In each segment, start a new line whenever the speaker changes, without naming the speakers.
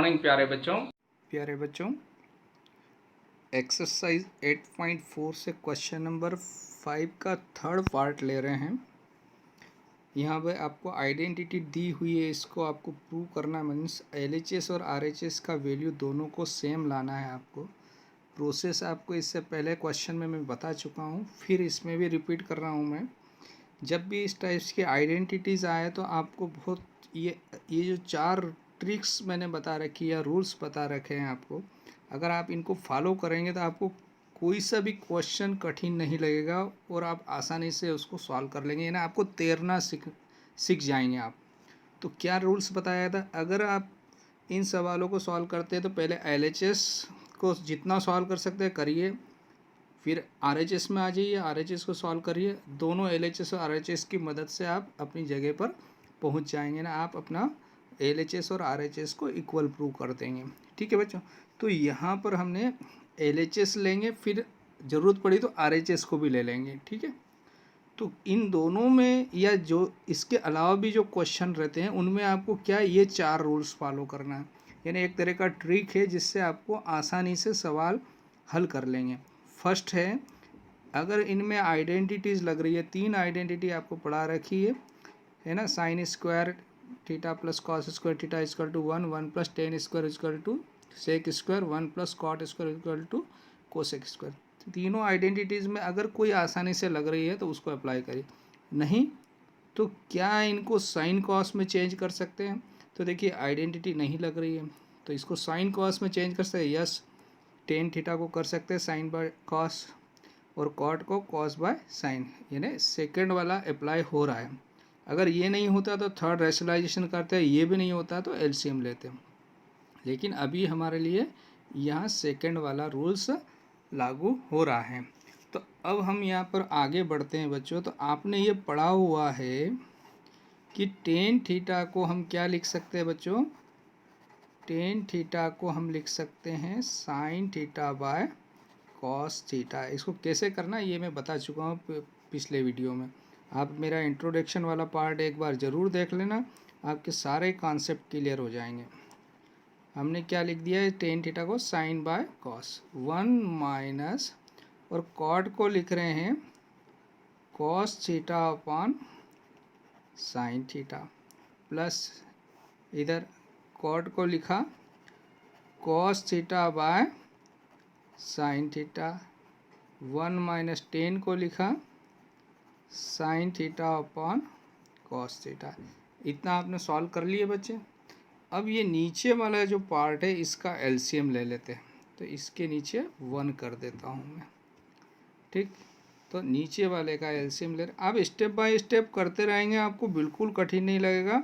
Morning प्यारे बच्चों, exercise 8.4 से क्वेश्चन नंबर 5 का थर्ड पार्ट ले रहे हैं। यहाँ पे आपको आइडेंटिटी दी हुई है, इसको आपको प्रूव करना मीन्स एलएचएस और आरएचएस का वैल्यू दोनों को सेम लाना है। आपको प्रोसेस आपको इससे पहले क्वेश्चन में मैं बता चुका हूँ, फिर इसमें भी रिपीट कर रहा हूँ मैं। जब भी इस टाइप्स की आइडेंटिटीज़ आए तो आपको बहुत ये जो 4 ट्रिक्स मैंने बता रखी या रूल्स बता रखे हैं आपको, अगर आप इनको फॉलो करेंगे तो आपको कोई सा भी क्वेश्चन कठिन नहीं लगेगा और आप आसानी से उसको सॉल्व कर लेंगे, ना आपको तैरना सीख जाएंगे आप। तो क्या रूल्स बताया था, अगर आप इन सवालों को सॉल्व करते हैं तो पहले एलएचएस को जितना सॉल्व कर सकते हैं करिए, फिर आरएचएस में आ जाइए, आरएचएस को सॉल्व करिए। दोनों एलएचएस और आरएचएस की मदद से आप अपनी जगह पर पहुंच जाएंगे, ना आप अपना एलएचएस और आरएचएस को इक्वल प्रूव कर देंगे। ठीक है बच्चों, तो यहाँ पर हमने एलएचएस लेंगे, फिर ज़रूरत पड़ी तो आरएचएस को भी ले लेंगे। ठीक है, तो इन दोनों में या जो इसके अलावा भी जो क्वेश्चन रहते हैं उनमें आपको क्या ये 4 रूल्स फॉलो करना है, यानी एक तरह का ट्रिक है जिससे आपको आसानी से सवाल हल कर लेंगे। फर्स्ट है, अगर इनमें आइडेंटिटीज़ लग रही है, 3 आइडेंटिटी आपको पढ़ा रखी है ना, sine square theta plus cos square theta equal to 1, 1 plus tan square equal to sec square, 1 plus cot square equal to cosec square. तीनों आइडेंटिटीज़ में अगर कोई आसानी से लग रही है तो उसको अप्लाई करिए, नहीं तो क्या इनको साइन कॉस में चेंज कर सकते हैं। तो देखिए आइडेंटिटी नहीं लग रही है तो इसको साइन कॉस में चेंज कर सकते हैं। यस, टेन थीटा को कर सकते हैं साइन बाय कॉस और कॉट को कॉस बाय साइन, यानी सेकंड वाला अप्लाई हो रहा है। अगर ये नहीं होता तो थर्ड रैशनलाइजेशन करते हैं, ये भी नहीं होता तो एलसीएम लेते हैं। लेकिन अभी हमारे लिए यहाँ सेकंड वाला रूल्स लागू हो रहा है। तो अब हम यहाँ पर आगे बढ़ते हैं बच्चों। तो आपने ये पढ़ा हुआ है कि टेन थीटा को हम क्या लिख सकते हैं बच्चों, टेन थीटा को हम लिख सकते हैं sine theta by cos theta. इसको कैसे करना ये मैं बता चुका हूँ पिछले वीडियो में। आप मेरा इंट्रोडक्शन वाला पार्ट एक बार ज़रूर देख लेना, आपके सारे कॉन्सेप्ट क्लियर हो जाएंगे। हमने क्या लिख दिया है, टेन थीटा को साइन बाय कॉस 1 माइनस, और कॉट को लिख रहे हैं cos theta upon sine theta, plus इधर कॉट को लिखा cos theta by sine theta, 1 minus ten को लिखा sine theta upon cos theta. इतना आपने सॉल्व कर लिए बच्चे। अब ये नीचे वाला जो पार्ट है इसका एलसीएम ले लेते हैं, तो इसके नीचे 1 कर देता हूँ मैं। ठीक, तो नीचे वाले का एलसीएम ले आप स्टेप बाय स्टेप करते रहेंगे, आपको बिल्कुल कठिन नहीं लगेगा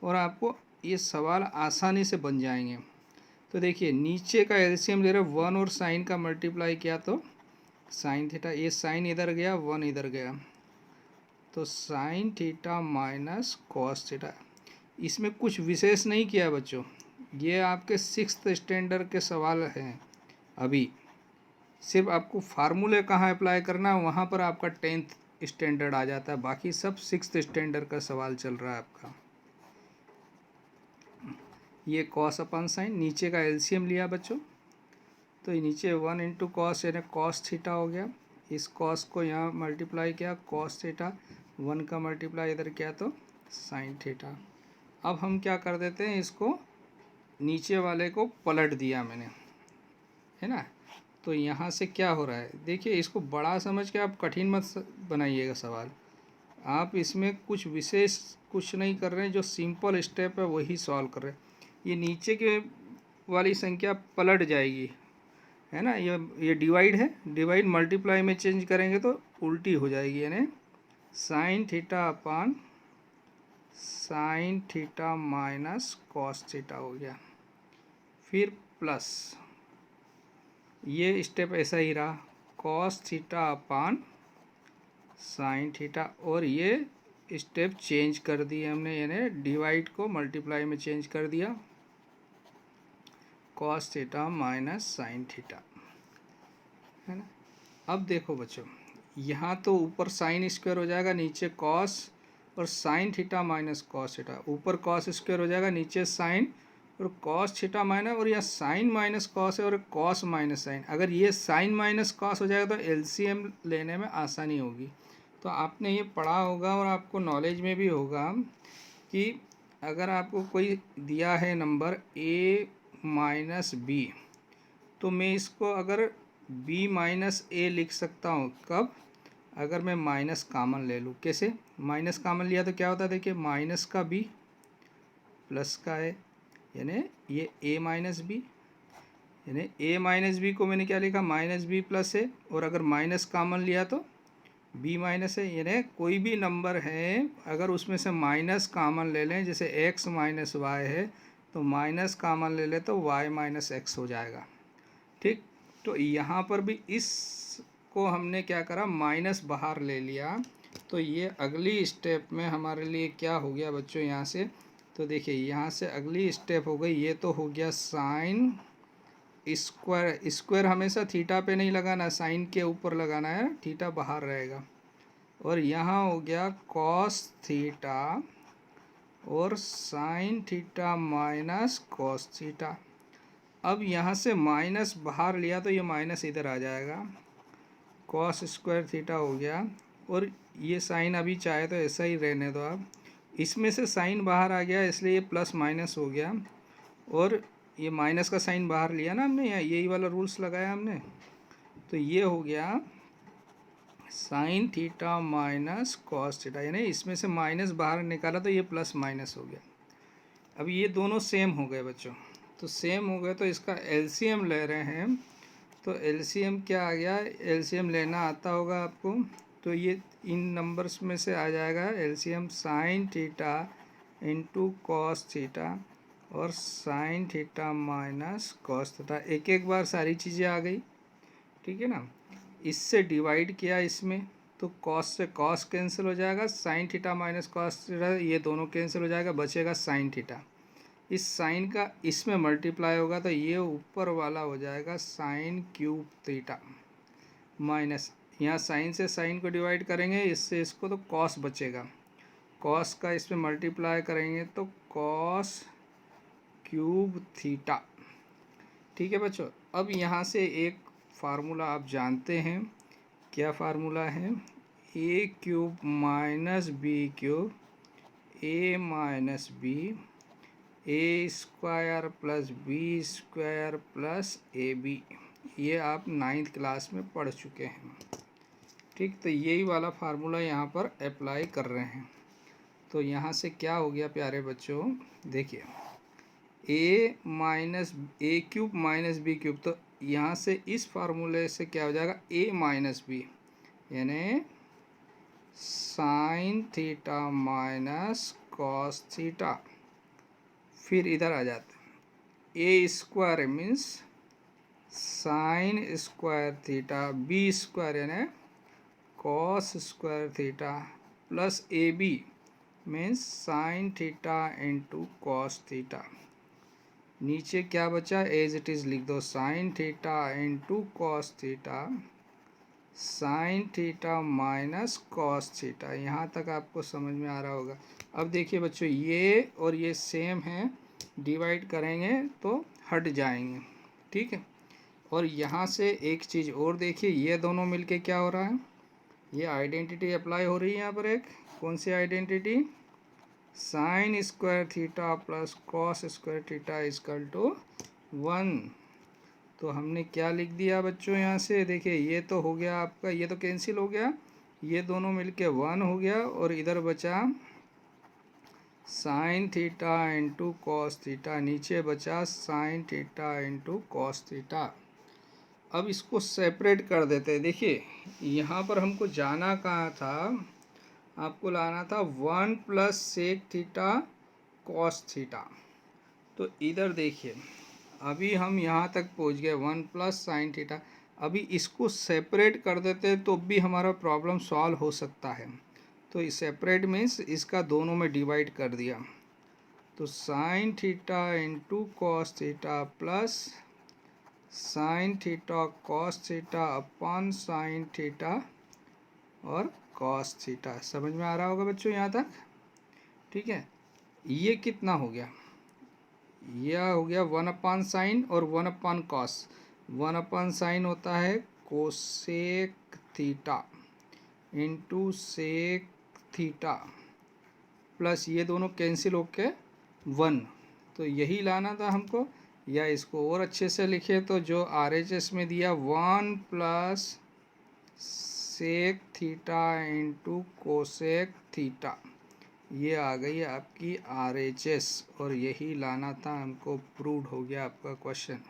और आपको ये सवाल आसानी से बन जाएंगे। तो देखिए नीचे का एलसीएम ले रहे 1 और साइन का मल्टीप्लाई किया तो साइन थीटा, ये साइन इधर गया 1 इधर गया, तो sign theta minus cos theta. इसमें कुछ विशेष नहीं किया बच्चों, ये आपके 6th स्टैंडर्ड के सवाल हैं। अभी सिर्फ आपको फार्मूले कहाँ अप्लाई करना है वहाँ पर आपका 10th स्टैंडर्ड आ जाता है, बाकी सब 6th स्टैंडर्ड का सवाल चल रहा है आपका। ये कॉस अपन साइन, नीचे का एलसीएम लिया बच्चों, तो ये नीचे 1 इंटू कॉस यानी कॉस थीटा हो गया। इस कॉस को यहाँ मल्टीप्लाई किया कॉस थीटा, 1 का मल्टीप्लाई इधर किया तो साइन थीटा। अब हम क्या कर देते हैं, इसको नीचे वाले को पलट दिया मैंने, है ना। तो यहाँ से क्या हो रहा है देखिए, इसको बड़ा समझ के आप कठिन मत बनाइएगा सवाल। आप इसमें कुछ विशेष कुछ नहीं कर रहे हैं, जो सिंपल स्टेप है वही सॉल्व कर रहे हैं। ये नीचे के वाली संख्या पलट जाएगी, है ना। ये डिवाइड है, डिवाइड मल्टीप्लाई में चेंज करेंगे तो उल्टी हो जाएगी, यानी sine theta upon sine theta minus cos theta हो गया। फिर प्लस ये स्टेप ऐसा ही रहा, cos theta upon sine theta, और ये स्टेप चेंज कर दिए हमने, यानी डिवाइड को मल्टीप्लाई में चेंज कर दिया, cos theta minus sine theta, है ना। अब देखो बच्चों, यहाँ तो ऊपर साइन स्क्वायर हो जाएगा, नीचे कॉस और sine theta minus cos theta, ऊपर कॉस स्क्वायर हो जाएगा, नीचे साइन और कॉस थीटा माइनस, और यहाँ साइन माइनस कॉस है और कॉस माइनस साइन। अगर ये साइन माइनस कॉस हो जाएगा तो एलसीएम लेने में आसानी होगी। तो आपने ये पढ़ा होगा और आपको नॉलेज में भी होगा कि अगर आपको कोई दिया है नंबर a माइनस बी, तो मैं इसको अगर b माइनस ए लिख सकता हूँ। कब? अगर मैं माइनस कॉमन ले लूँ। कैसे? माइनस कॉमन लिया तो क्या होता है, देखिए माइनस का b प्लस का है, यानी ये a माइनस बी, यानी a माइनस बी को मैंने क्या लिखा, माइनस बी प्लस है, और अगर माइनस कॉमन लिया तो b माइनस है। यानी कोई भी नंबर है अगर उसमें से माइनस कॉमन ले लें, जैसे x माइनस वाई है तो माइनस कॉमन ले लें तो y माइनस एक्स हो जाएगा। ठीक, तो यहाँ पर भी इसको हमने क्या करा, माइनस बाहर ले लिया। तो ये अगली स्टेप में हमारे लिए क्या हो गया बच्चों, यहाँ से तो देखिए यहाँ से अगली स्टेप हो गई, ये तो हो गया साइन स्क्वायर। स्क्वायर हमेशा थीटा पे नहीं लगाना, साइन के ऊपर लगाना है, थीटा बाहर रहेगा। और यहाँ हो गया कॉस थीटा और sine theta minus cos theta. अब यहाँ से माइनस बाहर लिया तो ये माइनस इधर आ जाएगा, कॉस स्क्वायर थीटा हो गया। और ये साइन अभी चाहे तो ऐसा ही रहने दो आप, इसमें से साइन बाहर आ गया इसलिए ये प्लस माइनस हो गया, और ये माइनस का साइन बाहर लिया ना हमने, यहाँ यही वाला रूल्स लगाया हमने। तो ये हो गया sign theta minus cos theta, यानी इसमें से माइनस बाहर निकाला तो ये प्लस माइनस हो गया। अब ये दोनों सेम हो गए बच्चों, तो सेम हो गए तो इसका एलसीएम ले रहे हैं। तो एलसीएम क्या आ गया, एलसीएम लेना आता होगा आपको, तो ये इन नंबर्स में से आ जाएगा LCM sine theta into cos theta और sine theta minus cos theta. एक एक बार सारी चीज़ें आ गई, ठीक है ना। इससे डिवाइड किया इसमें, तो कॉस से कॉस कैंसिल हो जाएगा, sign theta minus cos theta ये दोनों कैंसिल हो जाएगा, बचेगा साइन थीटा। इस साइन का इसमें मल्टीप्लाई होगा तो ये ऊपर वाला हो जाएगा साइन क्यूब थीटा माइनस, यहाँ साइन से साइन को डिवाइड करेंगे इससे इसको तो कॉस बचेगा, कॉस का इसमें मल्टीप्लाई करेंगे तो कॉस क्यूब थीटा। ठीक है बच्चों, अब यहाँ से एक फार्मूला आप जानते हैं, क्या फार्मूला है, a cube minus b cube a minus b a square plus b square plus a b. ये आप 9th क्लास में पढ़ चुके हैं। ठीक, तो यही वाला फार्मूला यहाँ पर अप्लाई कर रहे हैं। तो यहाँ से क्या हो गया प्यारे बच्चों, देखिए a minus a cube minus b cube, तो यहाँ से इस फार्मूले से क्या हो जाएगा, ए माइनस बी, यानी sine theta minus cos theta. फिर इधर आ जाते हैं, a square means sine square theta, b square यानी cos square theta plus a b means sine theta into cos theta. नीचे क्या बचा, एज इट इज़ लिख दो, sine theta into cos theta sine theta minus cos theta. यहाँ तक आपको समझ में आ रहा होगा। अब देखिए बच्चों, ये और ये सेम है, डिवाइड करेंगे तो हट जाएंगे, ठीक है। और यहाँ से एक चीज़ और देखिए, ये दोनों मिलके क्या हो रहा है, ये आइडेंटिटी अप्लाई हो रही है यहाँ पर। एक कौन सी identity, sine square theta plus cos square theta equal to 1। तो हमने क्या लिख दिया बच्चों, यहाँ से देखिए ये तो हो गया आपका, ये तो कैंसिल हो गया, ये दोनों मिलके 1 हो गया, और इधर बचा sign theta into cos theta, नीचे बचा sign theta into cos theta. अब इसको सेपरेट कर देते हैं। देखिए यहाँ पर हमको जाना कहाँ था, आपको लाना था 1 plus sec theta cos theta. तो इधर देखिए अभी हम यहाँ तक पहुँच गए 1 प्लस साइन थीटा। अभी इसको सेपरेट कर देते तो भी हमारा प्रॉब्लम सॉल्व हो सकता है। तो सेपरेट मीन्स इसका दोनों में डिवाइड कर दिया, तो sign theta into cos theta plus sine theta cos theta upon sine theta और कॉस थीटा। समझ में आ रहा होगा बच्चों यहाँ तक, ठीक है। ये कितना हो गया, यह हो गया 1/sin और 1/cos। 1/sin होता है cosec theta into sec theta plus ये दोनों कैंसिल होके 1। तो यही लाना था हमको, या इसको और अच्छे से लिखे तो जो RHS में दिया 1 plus sec theta into cosec theta, ये आ गई आपकी RHS और यही लाना था हमको। प्रूव्ड हो गया आपका क्वेश्चन।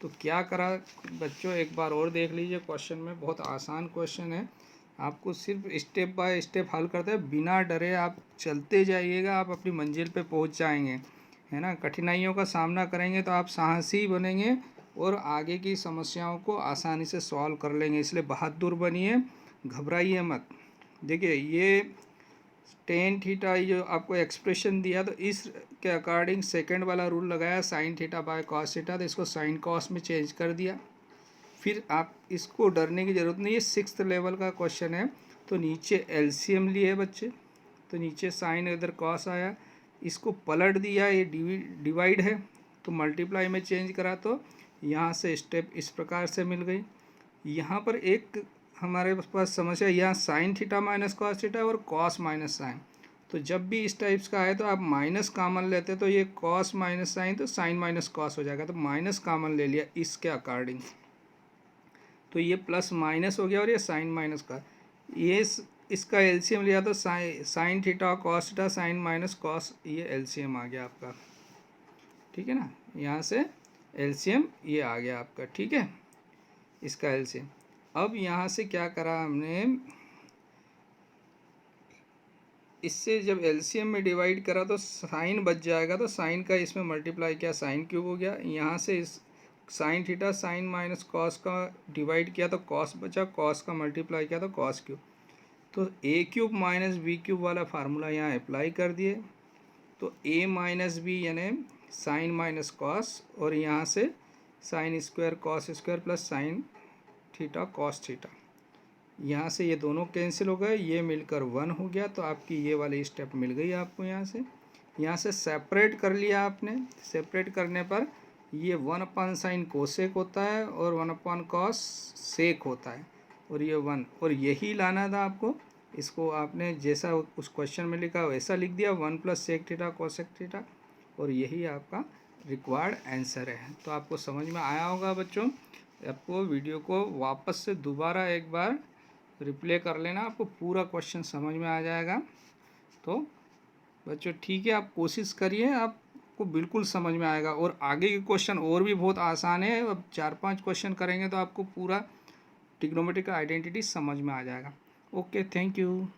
तो क्या करा बच्चों, एक बार और देख लीजिए क्वेश्चन में, बहुत आसान क्वेश्चन है। आपको सिर्फ स्टेप बाय स्टेप हल करते हैं, बिना डरे आप चलते जाइएगा, आप अपनी मंजिल पे पहुंच जाएंगे, है ना। कठिनाइयों का सामना करेंगे तो आप साहसी बनेंगे और आगे की समस्याओं को आसानी से सॉल्व कर लेंगे। इसलिए बहादुर बनिए, घबराइए मत। देखिए ये टेन थीटा जो आपको एक्सप्रेशन दिया, तो इसके अकॉर्डिंग सेकंड वाला रूल लगाया sine theta by cos theta, तो इसको साइन कॉस में चेंज कर दिया। फिर आप इसको डरने की ज़रूरत नहीं है, 6th लेवल का क्वेश्चन है। तो नीचे एलसीएम लिए बच्चे, तो नीचे साइन इधर कॉस आया, इसको पलट दिया, ये डिवाइड है तो मल्टीप्लाई में चेंज करा, तो यहाँ से स्टेप इस प्रकार से मिल गई। यहाँ पर एक हमारे पास समस्या, यहाँ sign theta minus cos theta और कॉस माइनस साइन, तो जब भी इस टाइप्स का आए तो आप माइनस कॉमन लेते, तो ये कॉस माइनस साइन तो साइन माइनस कॉस हो जाएगा, तो माइनस कॉमन ले लिया इसके अकॉर्डिंग, तो ये प्लस माइनस हो गया और ये साइन माइनस का, ये इसका एलसीएम लिया तो sine theta cos theta sign minus cos, ये एलसीएम आ गया आपका, ठीक है ना। यहाँ से एलसीएम ये आ गया आपका, ठीक है, इसका एलसीएम। अब यहाँ से क्या करा हमने, इससे जब एलसीएम में डिवाइड करा तो साइन बच जाएगा, तो साइन का इसमें मल्टीप्लाई किया, साइन क्यूब हो गया। यहाँ से इस sine theta sine minus cos का डिवाइड किया तो कॉस बचा, कॉस का मल्टीप्लाई किया तो कॉस क्यूब, तो ए क्यूब माइनस बी क्यूब वाला फार्मूला यहाँ अप्लाई कर दिए, तो ए माइनस बी यानी साइन माइनस कॉस, और यहाँ से sine square cos square plus sine theta cos theta, यहाँ से ये दोनों कैंसिल हो गए, ये मिलकर 1 हो गया। तो आपकी ये वाली स्टेप मिल गई आपको। यहाँ से सेपरेट कर लिया आपने, सेपरेट करने पर ये 1/sin कोसेक होता है और 1/cos सेक होता है, और ये 1, और यही लाना था आपको। इसको आपने जैसा उस क्वेश्चन में लिखा वैसा लिख दिया, 1 plus sec theta cosec theta, और यही आपका रिक्वायर्ड आंसर है। तो आपको समझ में आया होगा बच्चों। आपको वीडियो को वापस से दोबारा एक बार रिप्ले कर लेना, आपको पूरा क्वेश्चन समझ में आ जाएगा। तो बच्चों ठीक है, आप कोशिश करिए, आपको बिल्कुल समझ में आएगा। और आगे के क्वेश्चन और भी बहुत आसान है, अब 4-5 क्वेश्चन करेंगे तो आपको पूरा ट्रिग्नोमेट्रिक आइडेंटिटी समझ में आ जाएगा। Okay, thank you.